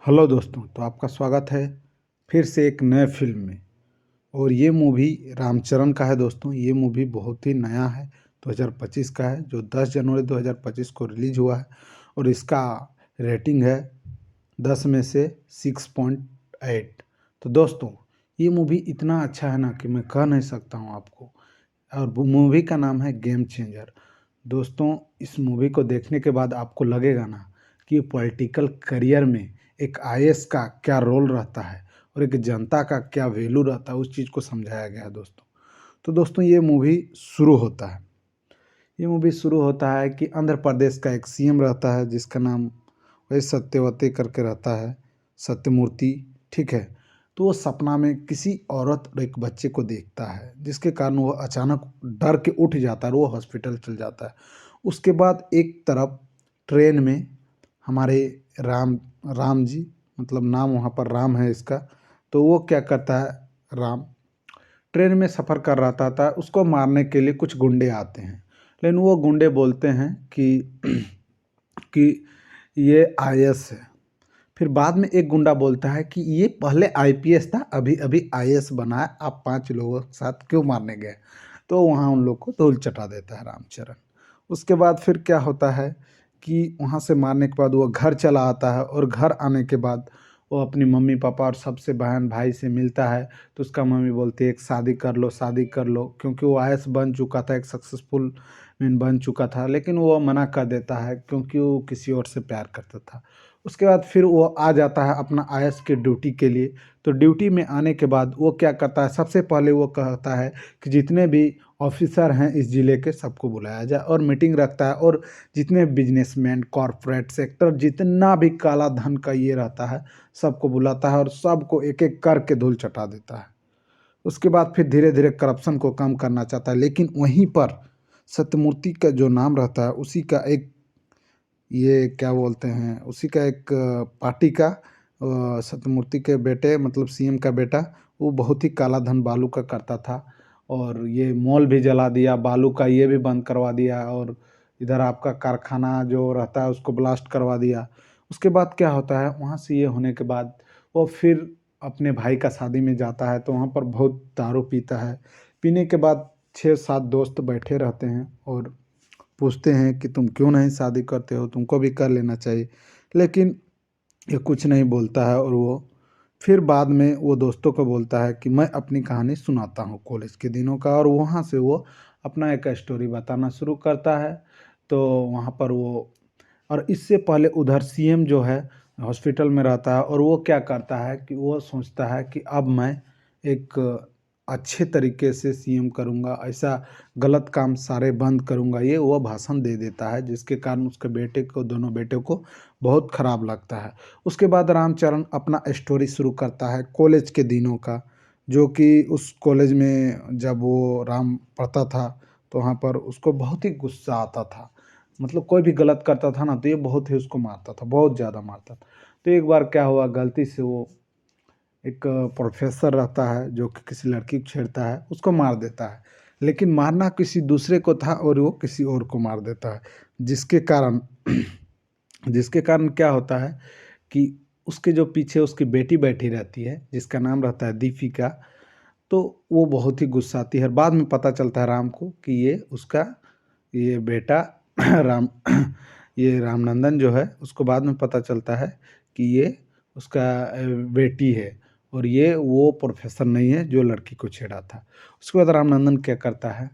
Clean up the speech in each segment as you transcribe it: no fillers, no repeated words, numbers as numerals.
Hello दोस्तों, तो आपका स्वागत है फिर से एक नए फ़िल्म में। और ये मूवी रामचरण का है दोस्तों। ये मूवी बहुत ही नया है, 2025 का है, जो 10 जनवरी 2025 को रिलीज़ हुआ है। और इसका रेटिंग है 10 में से 6.8। तो दोस्तों, ये मूवी इतना अच्छा है ना कि मैं कह नहीं सकता हूँ आपको। और वो मूवी का नाम है गेम चेंजर। दोस्तों, इस मूवी को देखने के बाद आपको लगेगा ना कि पॉलिटिकल करियर में एक आईएएस का क्या रोल रहता है और एक जनता का क्या वैल्यू रहता है, उस चीज़ को समझाया गया है दोस्तों। तो दोस्तों, ये मूवी शुरू होता है कि आंध्र प्रदेश का एक सीएम रहता है जिसका नाम वही सत्यवती करके रहता है, सत्यमूर्ति। ठीक है। तो वो सपना में किसी औरत और एक बच्चे को देखता है, जिसके कारण वो अचानक डर के उठ जाता है और वो हॉस्पिटल चल जाता है। उसके बाद एक तरफ ट्रेन में हमारे राम राम जी, मतलब नाम वहाँ पर राम है इसका। तो वो क्या करता है, राम ट्रेन में सफ़र कर रहा था, उसको मारने के लिए कुछ गुंडे आते हैं। लेकिन वो गुंडे बोलते हैं कि ये आईएएस है। फिर बाद में एक गुंडा बोलता है कि ये पहले आईपीएस था, अभी अभी आईएएस बना है, आप 5 लोगों के साथ क्यों मारने गए। तो वहाँ उन लोग को धूल चटा देता है रामचरण। उसके बाद फिर क्या होता है कि वहाँ से मारने के बाद वो घर चला आता है, और घर आने के बाद वो अपनी मम्मी पापा और सबसे बहन भाई से मिलता है। तो उसका मम्मी बोलती है एक शादी कर लो, शादी कर लो, क्योंकि वो आईएएस बन चुका था, एक सक्सेसफुल मैन बन चुका था। लेकिन वो मना कर देता है क्योंकि वो किसी और से प्यार करता था। उसके बाद फिर वो आ जाता है अपना आईएएस की ड्यूटी के लिए। तो ड्यूटी में आने के बाद वो क्या करता है, सबसे पहले वो कहता है कि जितने भी ऑफिसर हैं इस ज़िले के सबको बुलाया जाए, और मीटिंग रखता है। और जितने बिजनेसमैन, कॉरपोरेट सेक्टर, जितना भी काला धन का ये रहता है, सबको बुलाता है और सबको एक एक करके धूल चटा देता है। उसके बाद फिर धीरे धीरे करप्शन को कम करना चाहता है, लेकिन वहीं पर सत्यमूर्ति का जो नाम रहता है उसी का एक, ये क्या बोलते हैं, उसी का एक पार्टी का, सत्यमूर्ति के बेटे मतलब सीएम का बेटा, वो बहुत ही काला धन बालू का करता था। और ये मॉल भी जला दिया, बालू का ये भी बंद करवा दिया, और इधर आपका कारखाना जो रहता है उसको ब्लास्ट करवा दिया। उसके बाद क्या होता है, वहाँ से ये होने के बाद वो फिर अपने भाई का शादी में जाता है, तो वहाँ पर बहुत दारू पीता है। पीने के बाद 6-7 दोस्त बैठे रहते हैं और पूछते हैं कि तुम क्यों नहीं शादी करते हो, तुमको भी कर लेना चाहिए। लेकिन ये कुछ नहीं बोलता है, और वो फिर बाद में वो दोस्तों को बोलता है कि मैं अपनी कहानी सुनाता हूँ कॉलेज के दिनों का, और वहाँ से वो अपना एक स्टोरी बताना शुरू करता है। तो वहाँ पर वो, और इससे पहले उधर सीएम जो है हॉस्पिटल में रहता है, और वो क्या करता है कि वो सोचता है कि अब मैं एक अच्छे तरीके से सीएम करूँगा, ऐसा गलत काम सारे बंद करूँगा, ये वो भाषण दे देता है, जिसके कारण उसके बेटे को, दोनों बेटे को बहुत खराब लगता है। उसके बाद रामचरण अपना स्टोरी शुरू करता है कॉलेज के दिनों का, जो कि उस कॉलेज में जब वो राम पढ़ता था, तो वहाँ पर उसको बहुत ही गुस्सा आता था। मतलब कोई भी गलत करता था ना, तो ये बहुत ही उसको मारता था, बहुत ज़्यादा मारता था। तो एक बार क्या हुआ, गलती से वो, एक प्रोफेसर रहता है जो कि किसी लड़की को छेड़ता है, उसको मार देता है। लेकिन मारना किसी दूसरे को था और वो किसी और को मार देता है, जिसके कारण जिसके कारण क्या होता है कि उसके जो पीछे उसकी बेटी बैठी रहती है, जिसका नाम रहता है दीपिका। तो वो बहुत ही गुस्साती है। बाद में पता चलता है राम को कि ये उसका, ये बेटा राम ये रामनंदन जो है, उसको बाद में पता चलता है कि ये उसका बेटी है, और ये वो प्रोफेसर नहीं है जो लड़की को छेड़ा था। उसके बाद रामनंदन क्या करता है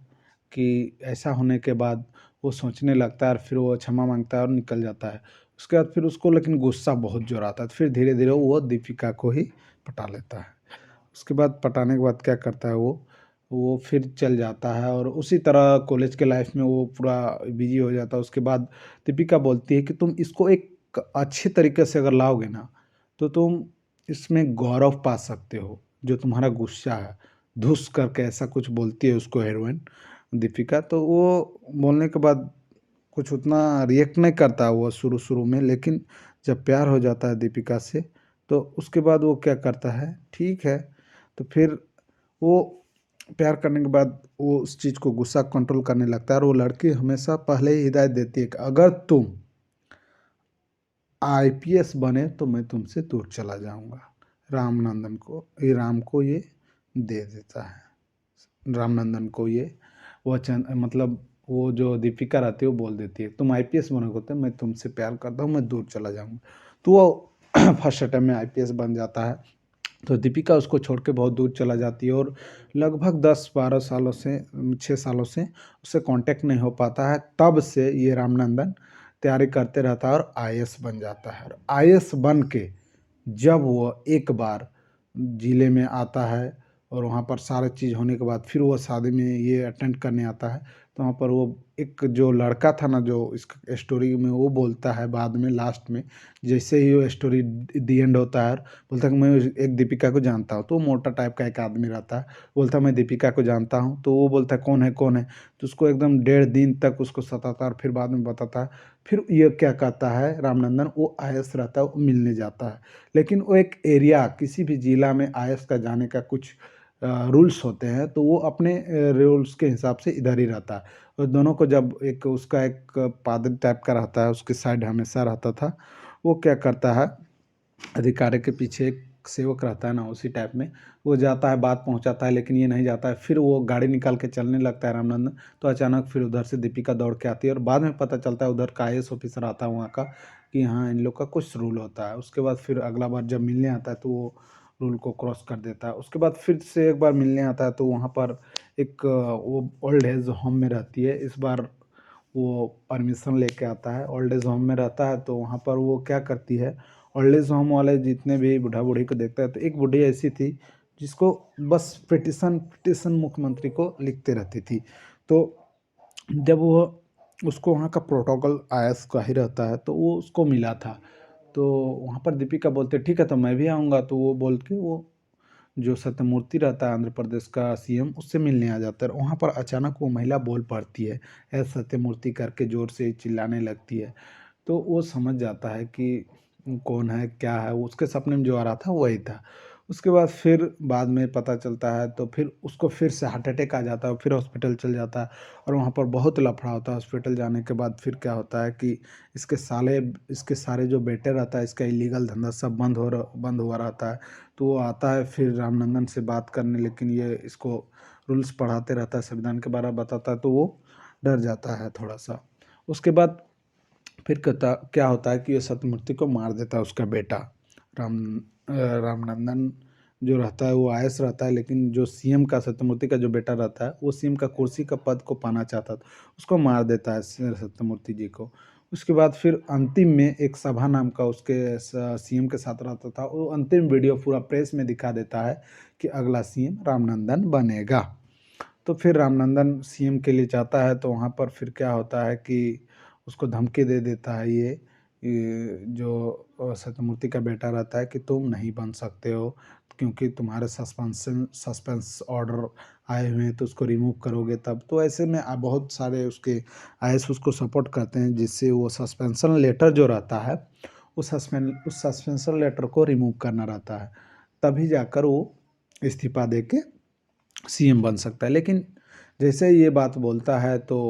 कि ऐसा होने के बाद वो सोचने लगता है, और फिर वो क्षमा मांगता है और निकल जाता है। उसके बाद फिर उसको लेकिन गुस्सा बहुत ज़ोर आता है, तो फिर धीरे धीरे वो दीपिका को ही पटा लेता है। उसके बाद पटाने के बाद क्या करता है वो फिर चल जाता है, और उसी तरह कॉलेज के लाइफ में वो पूरा बिजी हो जाता है। उसके बाद दीपिका बोलती है कि तुम इसको एक अच्छे तरीके से अगर लाओगे ना, तो तुम इसमें गौरव पा सकते हो, जो तुम्हारा गुस्सा है, धुस करके ऐसा कुछ बोलती है उसको हीरोइन दीपिका। तो वो बोलने के बाद कुछ उतना रिएक्ट नहीं करता वो शुरू शुरू में, लेकिन जब प्यार हो जाता है दीपिका से, तो उसके बाद वो क्या करता है, ठीक है, तो फिर वो प्यार करने के बाद वो उस चीज़ को, गुस्सा कंट्रोल करने लगता है। और वो लड़की हमेशा पहले ही हिदायत देती है कि अगर तुम आईपीएस बने तो मैं तुमसे दूर चला जाऊंगा। रामनंदन को राम को ये दे देता है। रामनंदन को ये वचन, मतलब वो जो दीपिका रहती है वो बोल देती है तुम आईपीएस बनोगे तो मैं तुमसे प्यार करता हूँ, मैं दूर चला जाऊंगा। तो वो फर्स्ट अटेम्प्ट में आईपीएस बन जाता है। तो दीपिका उसको छोड़ के बहुत दूर चला जाती है और लगभग 10-12 सालों से 6 सालों से उससे कांटेक्ट नहीं हो पाता है। तब से ये रामनंदन तैयारी करते रहता है और आईएएस बन जाता है। और आईएएस बन के जब वो एक बार जिले में आता है और वहाँ पर सारा चीज़ होने के बाद फिर वो शादी में ये अटेंड करने आता है, तो वहाँ पर वो एक जो लड़का था ना जो इस स्टोरी में वो बोलता है बाद में लास्ट में, जैसे ही वो स्टोरी दी एंड होता है, बोलता है कि मैं एक दीपिका को जानता हूँ। तो वो मोटा टाइप का एक आदमी रहता है, बोलता है मैं दीपिका को जानता हूँ। तो वो बोलता है कौन है कौन है, तो उसको एकदम 1.5 दिन तक उसको सताता है और फिर बाद में बताता है। फिर ये क्या कहता है रामनंदन, वो आईएएस रहता है, वो मिलने जाता है। लेकिन वो एक एरिया किसी भी जिला में आईएएस का जाने का कुछ रूल्स होते हैं, तो वो अपने रूल्स के हिसाब से इधर ही रहता है। और दोनों को जब एक उसका एक पादरी टाइप का रहता है उसके साइड हमेशा रहता था, वो क्या करता है अधिकारी के पीछे एक सेवक रहता है ना उसी टाइप में, वो जाता है बात पहुंचाता है, लेकिन ये नहीं जाता है। फिर वो गाड़ी निकाल के चलने लगता है रामनंदन, तो अचानक फिर उधर से दीपिका दौड़ के आती है और बाद में पता चलता है उधर का आईएएस ऑफिसर आता है वहाँ का, कि हाँ इन लोग का कुछ रूल होता है। उसके बाद फिर अगला बार जब मिलने आता है तो वो रूल को क्रॉस कर देता है। उसके बाद फिर से एक बार मिलने आता है तो वहाँ पर एक वो ओल्ड एज होम में रहती है। इस बार वो परमिशन लेके आता है, ओल्ड एज होम में रहता है। तो वहाँ पर वो क्या करती है, ओल्ड एज होम वाले जितने भी बूढ़ा बूढ़ी को देखता है, तो एक बूढ़ी ऐसी थी जिसको बस पिटिशन पिटिशन मुख्यमंत्री को लिखते रहती थी। तो जब वो उसको वहाँ का प्रोटोकॉल आईएएस का ही रहता है तो वो उसको मिला था। तो वहाँ पर दीपिका बोलते ठीक है तो मैं भी आऊँगा। तो वो बोल के वो जो सत्यमूर्ति रहता है आंध्र प्रदेश का सीएम, उससे मिलने आ जाता है। वहाँ पर अचानक वो महिला बोल पड़ती है, सत्यमूर्ति करके जोर से चिल्लाने लगती है। तो वो समझ जाता है कि कौन है क्या है, वो उसके सपने में जो आ रहा था वही था। उसके बाद फिर बाद में पता चलता है तो फिर उसको फिर से हार्ट अटैक आ जाता है, फिर हॉस्पिटल चल जाता है और वहाँ पर बहुत लफड़ा होता है। हॉस्पिटल जाने के बाद फिर क्या होता है कि इसके सारे जो बेटे रहता है, इसका इलीगल धंधा सब बंद हुआ रहता है। तो वो आता है फिर रामनंदन से बात करने, लेकिन ये इसको रूल्स पढ़ाते रहता है, संविधान के बारे में बताता है, तो वो डर जाता है थोड़ा सा। उसके बाद फिर क्या होता है कि ये सत्यमूर्ति को मार देता है उसका बेटा। राम रामनंदन जो रहता है वो आईएएस रहता है, लेकिन जो सीएम का सत्यमूर्ति का जो बेटा रहता है वो सीएम का कुर्सी का पद को पाना चाहता था, उसको मार देता है सत्यमूर्ति जी को। उसके बाद फिर अंतिम में एक सभा नाम का उसके सीएम के साथ रहता था, वो अंतिम वीडियो पूरा प्रेस में दिखा देता है कि अगला सीएम रामनंदन बनेगा। तो फिर रामनंदन सीएम के लिए जाता है, तो वहाँ पर फिर क्या होता है कि उसको धमकी दे देता है ये जो सत्यमूर्ति का बेटा रहता है कि तुम नहीं बन सकते हो, क्योंकि तुम्हारे सस्पेंस ऑर्डर आए हुए हैं, तो उसको रिमूव करोगे तब। तो ऐसे में बहुत सारे उसके आईएएस उसको सपोर्ट करते हैं, जिससे वो सस्पेंशन लेटर जो रहता है उस सस्पेंशन लेटर को रिमूव करना रहता है, तभी जाकर वो इस्तीफा दे के सीएम बन सकता है। लेकिन जैसे ही ये बात बोलता है तो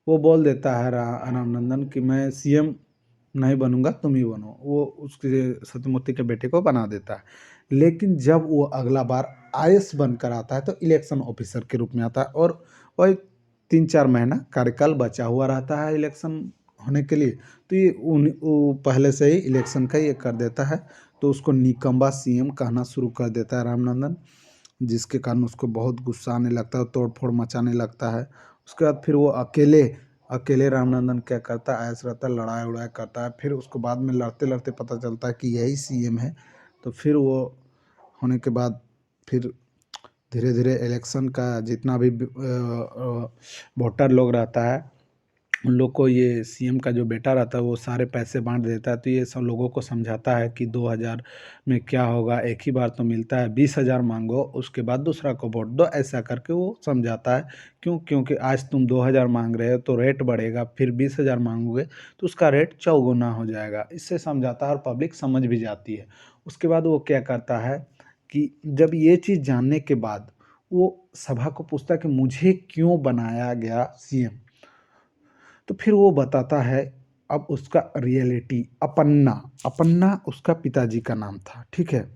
वो बोल देता है रामनंदन कि मैं सीएम नहीं बनूंगा, तुम ही बनो। वो उसके सत्यमूर्ति के बेटे को बना देता है। लेकिन जब वो अगला बार आईएएस बनकर आता है तो इलेक्शन ऑफिसर के रूप में आता है और वही 3-4 महीना कार्यकाल बचा हुआ रहता है इलेक्शन होने के लिए। तो ये वो पहले से ही इलेक्शन का ये कर देता है, तो उसको निकम्बा सीएम कहना शुरू कर देता है रामनंदन, जिसके कारण उसको बहुत गुस्सा आने लगता है, तोड़ फोड़ मचाने लगता है। उसके बाद फिर वो अकेले अकेले रामनंदन क्या करता है, आईएएस रहता है, लड़ाई उड़ाई करता है। फिर उसको बाद में लड़ते लड़ते पता चलता है कि यही सीएम है। तो फिर वो होने के बाद फिर धीरे धीरे इलेक्शन का जितना भी वोटर लोग रहता है उन लोग को ये सीएम का जो बेटा रहता है वो सारे पैसे बांट देता है। तो ये सब लोगों को समझाता है कि 2000 में क्या होगा, एक ही बार तो मिलता है, 20,000 मांगो उसके बाद दूसरा को वोट दो, ऐसा करके वो समझाता है। क्योंकि आज तुम 2000 मांग रहे हो तो रेट बढ़ेगा, फिर 20,000 मांगोगे तो उसका रेट चौगुना हो जाएगा, इससे समझाता है और पब्लिक समझ भी जाती है। उसके बाद वो क्या करता है कि जब ये चीज़ जानने के बाद वो सभा को पूछता है कि मुझे क्यों बनाया गया सीएम। तो फिर वो बताता है अब उसका रियलिटी अपन्ना, अपन्ना उसका पिताजी का नाम था, ठीक है।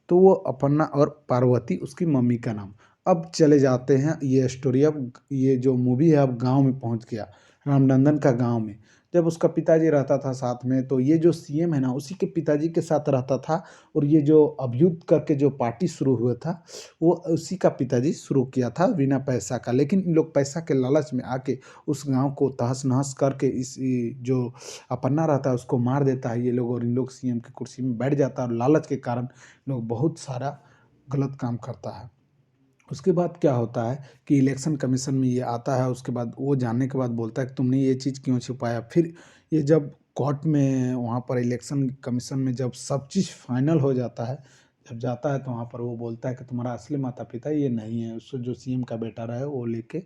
तो वो अपन्ना और पार्वती उसकी मम्मी का नाम। अब चले जाते हैं, ये स्टोरी अब ये जो मूवी है अब गाँव में पहुँच गया, रामनंदन का गाँव में। जब उसका पिताजी रहता था साथ में, तो ये जो सीएम है ना उसी के पिताजी के साथ रहता था। और ये जो अभ्युत करके जो पार्टी शुरू हुआ था, वो उसी का पिताजी शुरू किया था बिना पैसा का। लेकिन इन लोग पैसा के लालच में आके उस गाँव को तहस-नहस करके इस जो अपन्ना रहता है उसको मार देता है ये लोग, और इन लोग सीएम की कुर्सी में बैठ जाता है, और लालच के कारण लोग बहुत सारा गलत काम करता है। उसके बाद क्या होता है कि इलेक्शन कमीशन में ये आता है, उसके बाद वो जानने के बाद बोलता है कि तुमने ये चीज़ क्यों छुपाया। फिर ये जब कोर्ट में वहाँ पर इलेक्शन कमीशन में जब सब चीज़ फाइनल हो जाता है, जब जाता है तो वहाँ पर वो बोलता है कि तुम्हारा असली माता पिता ये नहीं है, उसको जो सीएम का बेटा रहा है वो लेके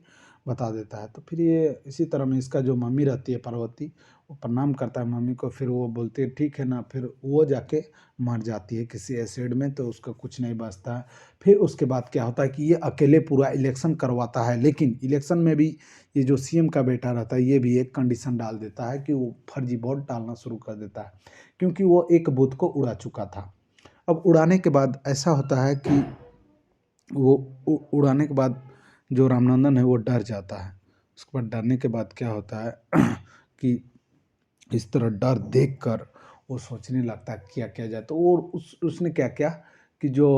बता देता है। तो फिर ये इसी तरह में इसका जो मम्मी रहती है पार्वती, वो प्रणाम करता है मम्मी को, फिर वो बोलती है ठीक है ना, फिर वो जाके मर जाती है किसी एसिड में, तो उसका कुछ नहीं बचता है। फिर उसके बाद क्या होता है कि ये अकेले पूरा इलेक्शन करवाता है, लेकिन इलेक्शन में भी ये जो सीएम का बेटा रहता है ये भी एक कंडीशन डाल देता है कि वो फर्जी वोट डालना शुरू कर देता है, क्योंकि वो एक बूथ को उड़ा चुका था। अब उड़ाने के बाद ऐसा होता है कि वो उड़ाने के बाद जो रामनंदन है वो डर जाता है। उसके बाद डरने के बाद क्या होता है कि इस तरह डर देखकर वो सोचने लगता है क्या किया जाए। तो वो उसने क्या किया कि जो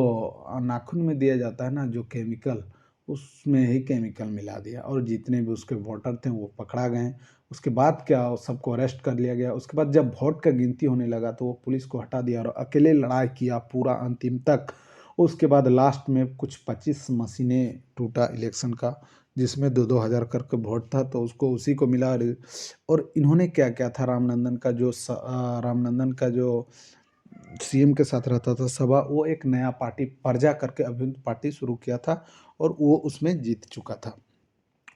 नाखून में दिया जाता है ना जो केमिकल, उसमें ही केमिकल मिला दिया, और जितने भी उसके वोटर थे वो पकड़ा गए। उसके बाद क्या, सबको अरेस्ट कर लिया गया। उसके बाद जब वोट का गिनती होने लगा तो वो पुलिस को हटा दिया और अकेले लड़ाई किया पूरा अंतिम तक। उसके बाद लास्ट में कुछ 25 मशीनें टूटा इलेक्शन का, जिसमें 2-2 हज़ार करके वोट था, तो उसको उसी को मिला। और इन्होंने क्या किया था, रामनंदन का जो सीएम के साथ रहता था सभा, वो एक नया पार्टी प्रजा करके अभिन्न पार्टी शुरू किया था, और वो उसमें जीत चुका था।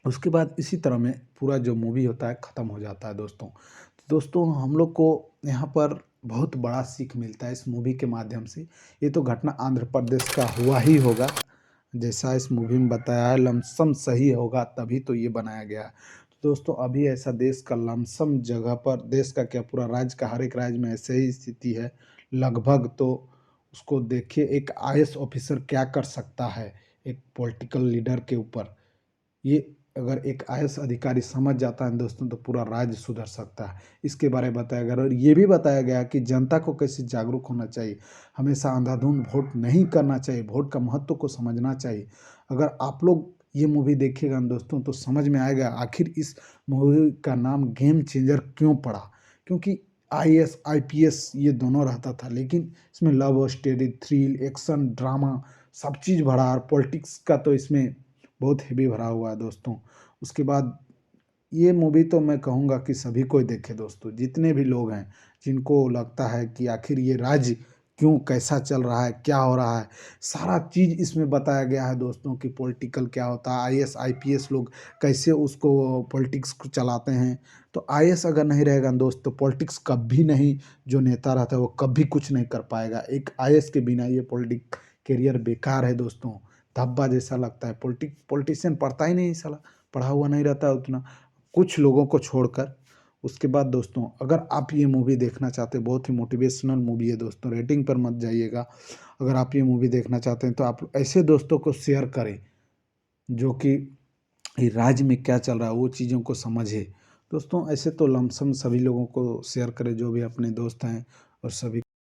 उसके बाद इसी तरह में पूरा जो मूवी होता है ख़त्म हो जाता है दोस्तों। तो दोस्तों हम लोग को यहाँ पर बहुत बड़ा सीख मिलता है इस मूवी के माध्यम से। ये तो घटना आंध्र प्रदेश का हुआ ही होगा, जैसा इस मूवी में बताया है, लमसम सही होगा तभी तो ये बनाया गया है। तो दोस्तों अभी ऐसा देश का लमसम जगह पर, देश का क्या पूरा राज्य का हर एक राज्य में ऐसे ही स्थिति है लगभग। तो उसको देखिए एक आईएएस ऑफिसर क्या कर सकता है एक पॉलिटिकल लीडर के ऊपर। ये अगर एक आईएएस अधिकारी समझ जाता है दोस्तों तो पूरा राज्य सुधर सकता है। इसके बारे में बताया गया, और ये भी बताया गया कि जनता को कैसे जागरूक होना चाहिए। हमेशा अंधाधुंध वोट नहीं करना चाहिए, वोट का महत्व को समझना चाहिए। अगर आप लोग ये मूवी देखिएगा ना दोस्तों तो समझ में आएगा आखिर इस मूवी का नाम गेम चेंजर क्यों पड़ा। क्योंकि आईएएस आईपीएस ये दोनों रहता था, लेकिन इसमें love story, thrill, action, drama सब चीज़ भरा, और पॉलिटिक्स का तो इसमें बहुत हेवी भरा हुआ है दोस्तों। उसके बाद ये मूवी तो मैं कहूँगा कि सभी को ही देखे दोस्तों, जितने भी लोग हैं जिनको लगता है कि आखिर ये राज्य क्यों कैसा चल रहा है, क्या हो रहा है, सारा चीज़ इसमें बताया गया है दोस्तों कि पॉलिटिकल क्या होता है, आईएएस आईपीएस लोग कैसे उसको पॉलिटिक्स को चलाते हैं। तो आईएएस अगर नहीं रहेगा ना दोस्त तो पॉलिटिक्स कभी नहीं, जो नेता रहता है वो कभी कुछ नहीं कर पाएगा। एक आईएएस के बिना ये पॉलिटिक करियर बेकार है दोस्तों, धब्बा जैसा लगता है। पॉलिटिशियन पढ़ता ही नहीं साला, पढ़ा हुआ नहीं रहता है उतना, कुछ लोगों को छोड़कर। उसके बाद दोस्तों अगर आप ये मूवी देखना चाहते हैं, बहुत ही मोटिवेशनल मूवी है दोस्तों, रेटिंग पर मत जाइएगा। अगर आप ये मूवी देखना चाहते हैं तो आप ऐसे दोस्तों को शेयर करें जो कि ये राज्य में क्या चल रहा है वो चीज़ों को समझे। दोस्तों ऐसे तो लमसम सभी लोगों को शेयर करें जो भी अपने दोस्त हैं, और सभी